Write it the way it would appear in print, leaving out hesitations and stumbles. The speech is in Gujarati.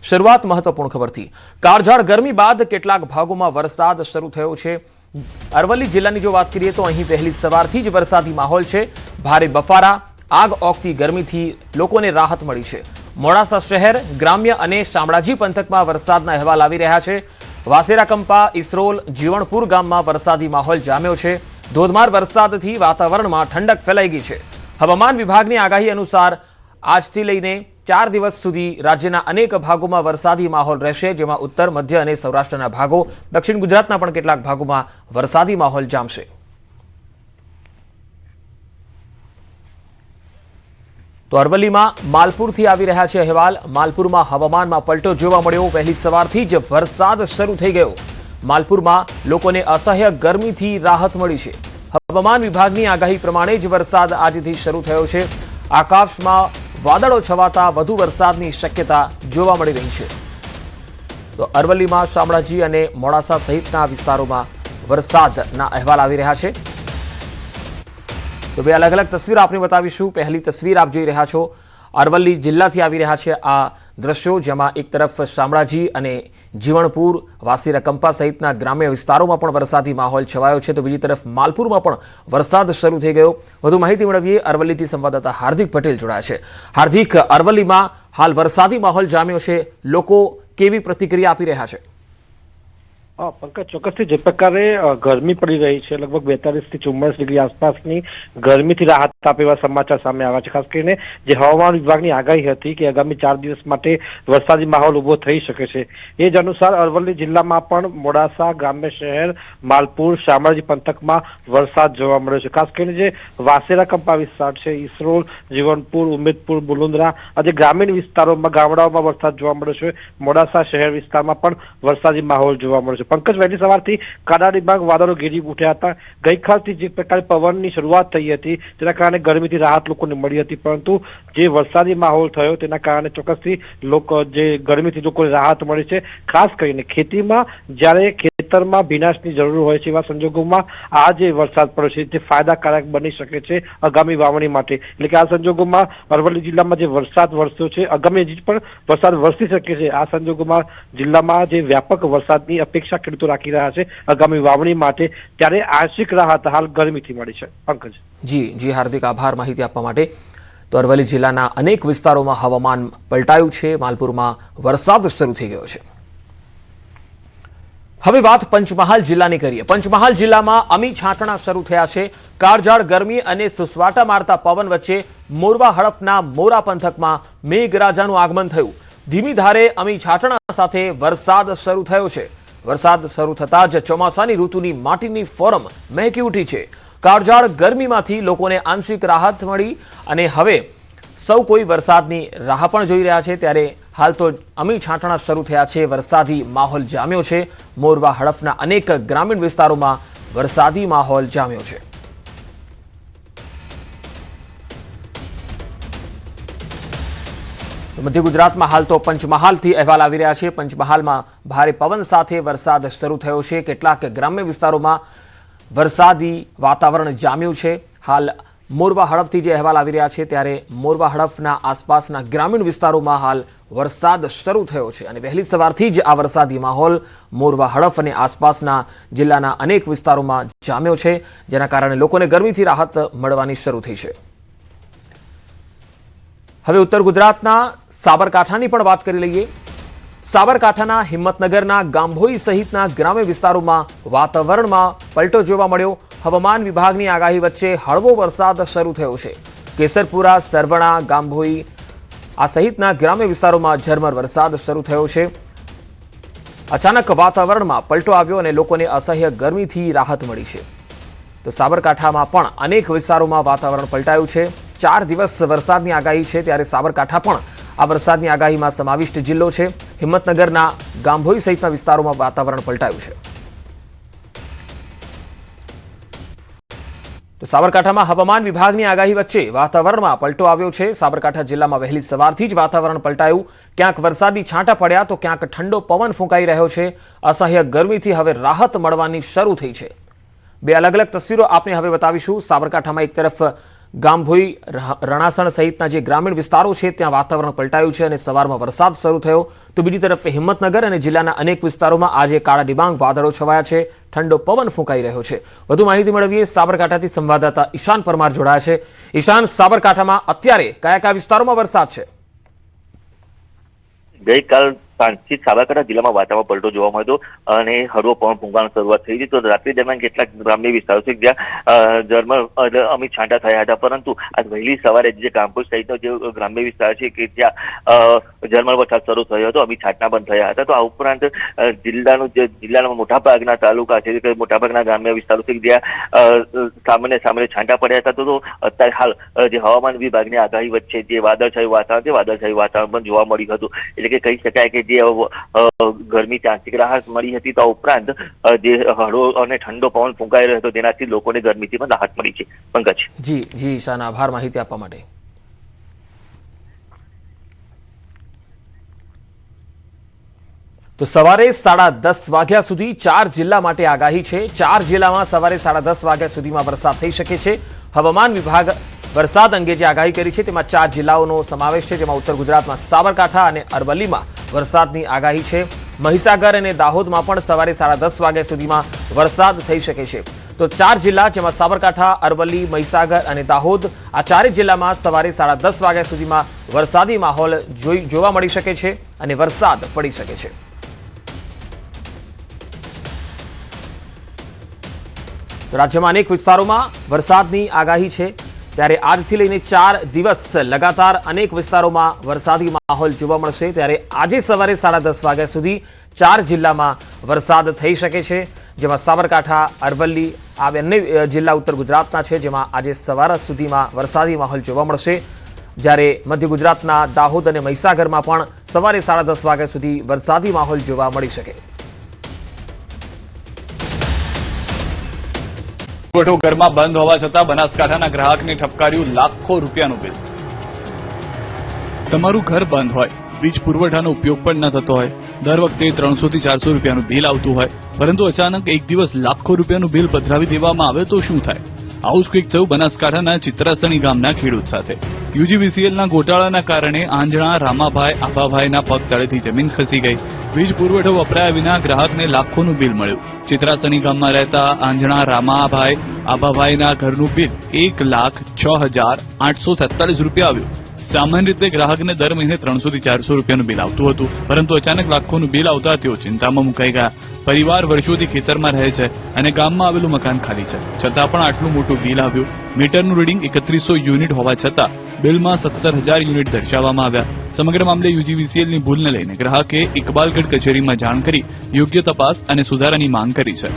શરૂઆત મહત્વપૂર્ણ ખબરથી। કાળઝાળ ગરમી બાદ કેટલાક ભાગોમાં વરસાદ શરૂ થયો છે। અરવલ્લી જિલ્લાની જો વાત કરીએ તો અહીં વહેલી સવારથી જ વરસાદી માહોલ છે। ભારે બફારા, આગ ઓગતી ગરમીથી લોકોને રાહત મળી છે। મોડાસા શહેર, ગ્રામ્ય અને શામળાજી પંથકમાં વરસાદના અહેવાલ આવી રહ્યા છે। વાસેરા કંપા, ઇસરોલ, જીવણપુર ગામમાં વરસાદી માહોલ જામ્યો છે। ધોધમાર વરસાદથી વાતાવરણમાં ઠંડક ફેલાઈ ગઈ છે। હવામાન વિભાગની આગાહી અનુસાર આજથી લઈને 4 દિવસ સુધી રાજ્યના અનેક ભાગોમાં વરસાદી માહોલ રહેશે, જેમાં ઉત્તર, મધ્ય અને સૌરાષ્ટ્રના ભાગો, દક્ષિણ ગુજરાતના પણ કેટલાક ભાગોમાં વરસાદી માહોલ જામશે। તો અરવલ્લીમાં માલપુરથી આવી રહ્યા છે અહેવાલ। માલપુરમાં હવામાનમાં પલટો જોવા મળ્યો। વહેલી સવારથી જ વરસાદ શરૂ થઈ ગયો। માલપુરમાં લોકોને અસહ્ય ગરમીથી રાહત મળી છે। હવામાન વિભાગની આગાહી પ્રમાણે જ વરસાદ આજથી શરૂ થયો છે। આકાશમાં વાદળો છવાતા વધુ વરસાદની શક્યતા જોવા મળી રહી છે। તો અરવલ્લીમાં શામળાજી અને મોડાસા સહિતના વિસ્તારોમાં વરસાદના અહેવાલ આવી રહ્યા છે। તો બે અલગ અલગ તસવીર આપને બતાવીશું। પહેલી તસવીર આપ જોઈ રહ્યા છો, અરવલ્લી જિલ્લાથી આવી રહ્યા છે આ દ્રશ્યો, જેમાં એક તરફ શામળાજી અને જીવણપુર, વાસીરા કંપા સહિતના ગ્રામ્ય વિસ્તારોમાં પણ વરસાદી માહોલ છવાયો છે, તો બીજી તરફ માલપુરમાં પણ વરસાદ શરૂ થઈ ગયો। વધુ માહિતી મેળવીએ, અરવલ્લીથી સંવાદદાતા હાર્દિક પટેલ જોડાયા છે। હાર્દિક, અરવલ્લીમાં હાલ વરસાદી માહોલ જામ્યો છે, લોકો કેવી પ્રતિક્રિયા આપી રહ્યા છે? પંકજ, ચોક્કસથી જે પ્રકારે ગરમી પડી રહી છે, લગભગ 42 થી 44 ડિગ્રી આસપાસની ગરમીથી રાહત આપે એવા સમાચાર સામે આવ્યા છે। ખાસ કરીને જે હવામાન વિભાગની આગાહી હતી કે આગામી 4 દિવસ માટે વરસાદી માહોલ ઉભો થઈ શકે છે, એ જ અનુસાર અરવલ્લી જિલ્લામાં પણ મોડાસા, ગ્રામ્ય શહેર, માલપુર, શામળાજી પંથકમાં વરસાદ જોવા મળ્યો છે। ખાસ કરીને જે વાસેરા કંપા વિસ્તાર છે, ઇસરોલ, જીવનપુર, ઉમેદપુર, બુલુંદ્રા, આજે ગ્રામીણ વિસ્તારોમાં, ગામડાઓમાં વરસાદ જોવા મળ્યો છે। મોડાસા શહેર વિસ્તારમાં પણ વરસાદી માહોલ જોવા મળ્યો છે। પંકજ, વહેલી સવારથી કાળા ડિબાંગ વાદળો ઘેરી ઉઠ્યા હતા। ગઈકાલથી જે પ્રકારે પવનની શરૂઆત થઈ હતી તેના કારણે ગરમીથી રાહત લોકોને મળી હતી, પરંતુ જે વરસાદી માહોલ થયો તેના કારણે ચોક્કસથી લોકો જે ગરમીથી લોકોને રાહત મળી છે। ખાસ કરીને ખેતીમાં જ્યારે ખેતરમાં ભીનાશની જરૂર હોય છે એવા સંજોગોમાં આ જે વરસાદ પડ્યો છે તે ફાયદાકારક બની શકે છે આગામી વાવણી માટે। એટલે કે આ સંજોગોમાં અરવલ્લી જિલ્લામાં જે વરસાદ વરસ્યો છે, આગામી હજી પણ વરસાદ વરસી શકે છે। આ સંજોગોમાં જિલ્લામાં જે વ્યાપક વરસાદની અપેક્ષા ખેડૂતો રાખી રહ્યા છે આગામી વાવણી માટે, ત્યારે આંશિક રાહત હાલ ગરમીથી મળી છે। પંકજ, જી હાર્દિક, આભાર માહિતી આપવા માટે। તો અરવલ્લી જિલ્લાના અનેક વિસ્તારોમાં હવામાન પલટાયું છે। માલપુરમાં વરસાદ શરૂ થઈ ગયો છે। હવે વાત પંચમહાલ જિલ્લાની કરીએ। પંચમહાલ જિલ્લામાં અમી છાંટણા શરૂ થયા છે। કાળઝાળ ગરમી અને સુસવાટા મારતા પવન વચ્ચે મોરવા હડફના મોરા પંથકમાં મેઘરાજાનું આગમન થયું। ધીમી ધારે અમી છાંટણા સાથે વરસાદ શરૂ થયો છે। વરસાદ શરૂ થતાં જ ચોમાસાની ઋતુની માટીની ફોરમ મહેકી ઉઠી છે। કાળઝાળ ગરમીમાંથી લોકોને આંશિક રાહત મળી અને હવે સૌ કોઈ વરસાદની રાહ પણ જોઈ રહ્યા છે। ત્યારે હાલ તો અમી છાંટણા શરૂ થયા છે, વરસાદી માહોલ જામ્યો છે। મોરવા હડફના અનેક ગ્રામીણ વિસ્તારોમાં વરસાદી માહોલ જામ્યો છે। મધ્ય ગુજરાતમાં હાલ તો પંચમહાલથી અહેવાલ આવી રહ્યા છે। પંચમહાલમાં ભારે પવન સાથે વરસાદ શરૂ થયો છે। કેટલાક ગ્રામ્ય વિસ્તારોમાં વરસાદી વાતાવરણ જામ્યું છે। હાલ મોરવા હડફથી જે અહેવાલ આવી રહ્યા છે, ત્યારે મોરવા હડફના આસપાસના ગ્રામીણ વિસ્તારોમાં હાલ વરસાદ શરૂ થયો છે અને વહેલી સવારથી જ આ વરસાદી માહોલ મોરવા હડફ અને આસપાસના જિલ્લાના અનેક વિસ્તારોમાં જામ્યો છે, જેના કારણે લોકોને ગરમીથી રાહત મળવાની શરૂ થઈ છે। હવે ઉત્તર ગુજરાતના સાબરકાંઠાની પણ વાત કરી લઈએ। સાબરકાંઠાના હિંમતનગરના ગાંભોઈ સહિતના ગ્રામ્ય વિસ્તારોમાં વાતાવરણમાં પલટો જોવા મળ્યો। હવામાન વિભાગની આગાહી વચ્ચે હળવો વરસાદ શરૂ થયો છે। કેસરપુરા, સરવણા, ગાંભોઈ આ સહિતના ગ્રામ્ય વિસ્તારોમાં ઝરમર વરસાદ શરૂ થયો છે। અચાનક વાતાવરણમાં પલટો આવ્યો અને લોકોને અસહ્ય ગરમીથી રાહત મળી છે। તો સાબરકાંઠામાં પણ અનેક વિસ્તારોમાં વાતાવરણ પલટાયું છે। 4 દિવસ વરસાદની આગાહી છે, ત્યારે સાબરકાંઠા પણ આ વરસાદની આગાહીમાં સમાવિષ્ટ જિલ્લો છે। હિંમતનગરના ગાંભોઈ સહિતના વિસ્તારોમાં વાતાવરણ પલટાયું છે। તો સાબરકાંઠામાં હવામાન વિભાગની આગાહી વચ્ચે વાતાવરણમાં પલટો આવ્યો છે। સાબરકાંઠા જિલ્લામાં વહેલી સવારથી જ વાતાવરણ પલટાયું। ક્યાંક વરસાદી છાંટા પડ્યા તો ક્યાંક ઠંડો પવન ફૂંકાઈ રહ્યો છે। અસહ્ય ગરમીથી હવે રાહત મળવાની શરૂ થઈ છે। બે અલગ અલગ તસવીરો આપને હવે બતાવીશું। સાબરકાંઠામાં એક તરફ ગામભોઈ રણાસણ સહિતના જે ગ્રામીણ વિસ્તારો છે ત્યાં વાતાવરણ પલટાયું છે અને સવારમાં વરસાદ શરૂ થયો તો બીજી તરફ હિંમતનગર અને જિલ્લાના અનેક વિસ્તારોમાં આજે કાળા ડિબાંગ વાદળો છવાયા છે, ઠંડો પવન ફૂંકાઈ રહ્યો છે। વધુ માહિતી મેળવીએ સાબરકાંઠાથી સંવાદદાતા ઈશાન પરમાર જોડાયા છે। ઈશાન, સાબરકાંઠામાં અત્યારે કયા કયા વિસ્તારોમાં વરસાદ છે? ગઈકાલ સાંજથી સાબરકાંઠા જિલ્લામાં વાતાવરણ પલટો જોવા મળ્યો અને હળવો પવન ફૂંકાવાની શરૂઆત થઈ હતી। તો રાત્રિ દરમિયાન કેટલાક ગ્રામ્ય વિસ્તારો છે જ્યાં ઝરમર અમિત છાંટા થયા હતા, પરંતુ આજ વહેલી સવારે જે કામપુર સહિતનો જે ગ્રામ્ય વિસ્તાર છે કે જ્યાં ઝરમર વરસાદ શરૂ થયો હતો, અમિત છાંટા બંધ થયા હતા। તો આ ઉપરાંત જિલ્લાના મોટાભાગના તાલુકા છે કે મોટાભાગના ગ્રામ્ય વિસ્તારો છે જ્યાં સામાન્ય છાંટા પડ્યા હતા। તો અત્યારે હાલ જે હવામાન વિભાગની આગાહી વચ્ચે જે વાદળછાયું વાતાવરણ પણ જોવા મળ્યું હતું, એટલે કે કહી શકાય કે જે ગરમી આંશિક રાહત મળી હતી, તો ઉપરાંત જે હળવો અને ઠંડો પવન ફૂંકાઈ રહ્યો હતો તેનાથી લોકોને ગરમીથી પણ રાહત મળી છે। પંકજ। જી ઈશાન, આભાર માહિતી આપવા માટે। તો સવારે 10:30 વાગ્યા સુધી 4 જિલ્લા માટે આગાહી છે। 4 જિલ્લામાં સવારે 10:30 વાગ્યા સુધીમાં વરસાદ થઈ શકે છે। હવામાન વિભાગ વરસાદ અંગે જે આગાહી કરી છે તેમાં 4 જિલ્લાઓનો સમાવેશ છે, જેમાં ઉત્તર ગુજરાતમાં સાબરકાંઠા અને અરવલ્લીમાં વરસાદની આગાહી છે। મહીસાગર અને દાહોદમાં પણ સવારે 10:30 વાગ્યા સુધીમાં વરસાદ થઈ શકે છે। તો 4 જિલ્લા, જેમાં સાબરકાંઠા, અરવલ્લી, મહીસાગર અને દાહોદ, આ 4 જિલ્લામાં સવારે 10:30 વાગ્યા સુધીમાં વરસાદી માહોલ જોવા મળી શકે છે અને વરસાદ પડી શકે છે। રાજ્યમાં અનેક વિસ્તારોમાં વરસાદની આગાહી છે, ત્યારે આજથી લઈને 4 દિવસ લગાતાર અનેક વિસ્તારોમાં વરસાદી માહોલ જોવા મળશે। ત્યારે આજે સવારે 10:30 વાગ્યા સુધી 4 જિલ્લામાં વરસાદ થઈ શકે છે, જેમાં સાબરકાંઠા, અરવલ્લી આ બંને જિલ્લા ઉત્તર ગુજરાતના છે, જેમાં આજે સવાર સુધીમાં વરસાદી માહોલ જોવા મળશે। જ્યારે મધ્ય ગુજરાતના દાહોદ અને મહીસાગરમાં પણ સવારે 10:30 વાગ્યા સુધી વરસાદી માહોલ જોવા મળી શકે। પુરવઠો ઘરમાં બંધ હોવા છતાં બનાસકાંઠાના ગ્રાહકને ઠપકાર્યું લાખો રૂપિયાનું બિલ। તમારું ઘર બંધ હોય, વીજ પુરવઠાનો ઉપયોગ પણ ન થતો હોય, દર વખતે 300 થી 400 રૂપિયાનું બિલ આવતું હોય, પરંતુ અચાનક એક દિવસ લાખો રૂપિયાનું બિલ પધરાવી દેવામાં આવે તો શું થાય? આવું જ કંઈક થયું બનાસકાંઠાના ચિત્રાસણી ગામના ખેડૂત સાથે। યુજીવીસીએલના ગોટાળાના કારણે આંજણા રામાભાઈ આભાભાઈના પગ તળેથી જમીન ખસી ગઈ। વીજ પુરવઠો વપરાયા વિના ગ્રાહકને લાખોનું બિલ મળ્યું। ચિત્રાસણી ગામમાં રહેતા આંજણા રામાભાઈ આભાભાઈના ઘરનું બિલ 1,06,847 રૂપિયા આવ્યું। સામાન્ય રીતે ગ્રાહકને દર મહિને 300 થી 400 રૂપિયાનું બિલ આવતું હતું, પરંતુ અચાનક લાખોનું બિલ આવતા તેઓ ચિંતામાં મુકાઈ ગયા। પરિવાર વર્ષોથી ખેતરમાં રહે છે અને ગામમાં આવેલું મકાન ખાલી છે, છતાં પણ આટલું મોટું બિલ આવ્યું। મીટરનું રીડિંગ 3100 યુનિટ હોવા છતાં બિલમાં 17,000 યુનિટ દર્શાવવામાં આવ્યા। સમગ્ર મામલે યુજીવીસીએલની ભૂલને લઈને ગ્રાહકે ઇકબાલગઢ કચેરીમાં જાણ કરી યોગ્ય તપાસ અને સુધારાની માંગ કરી છે।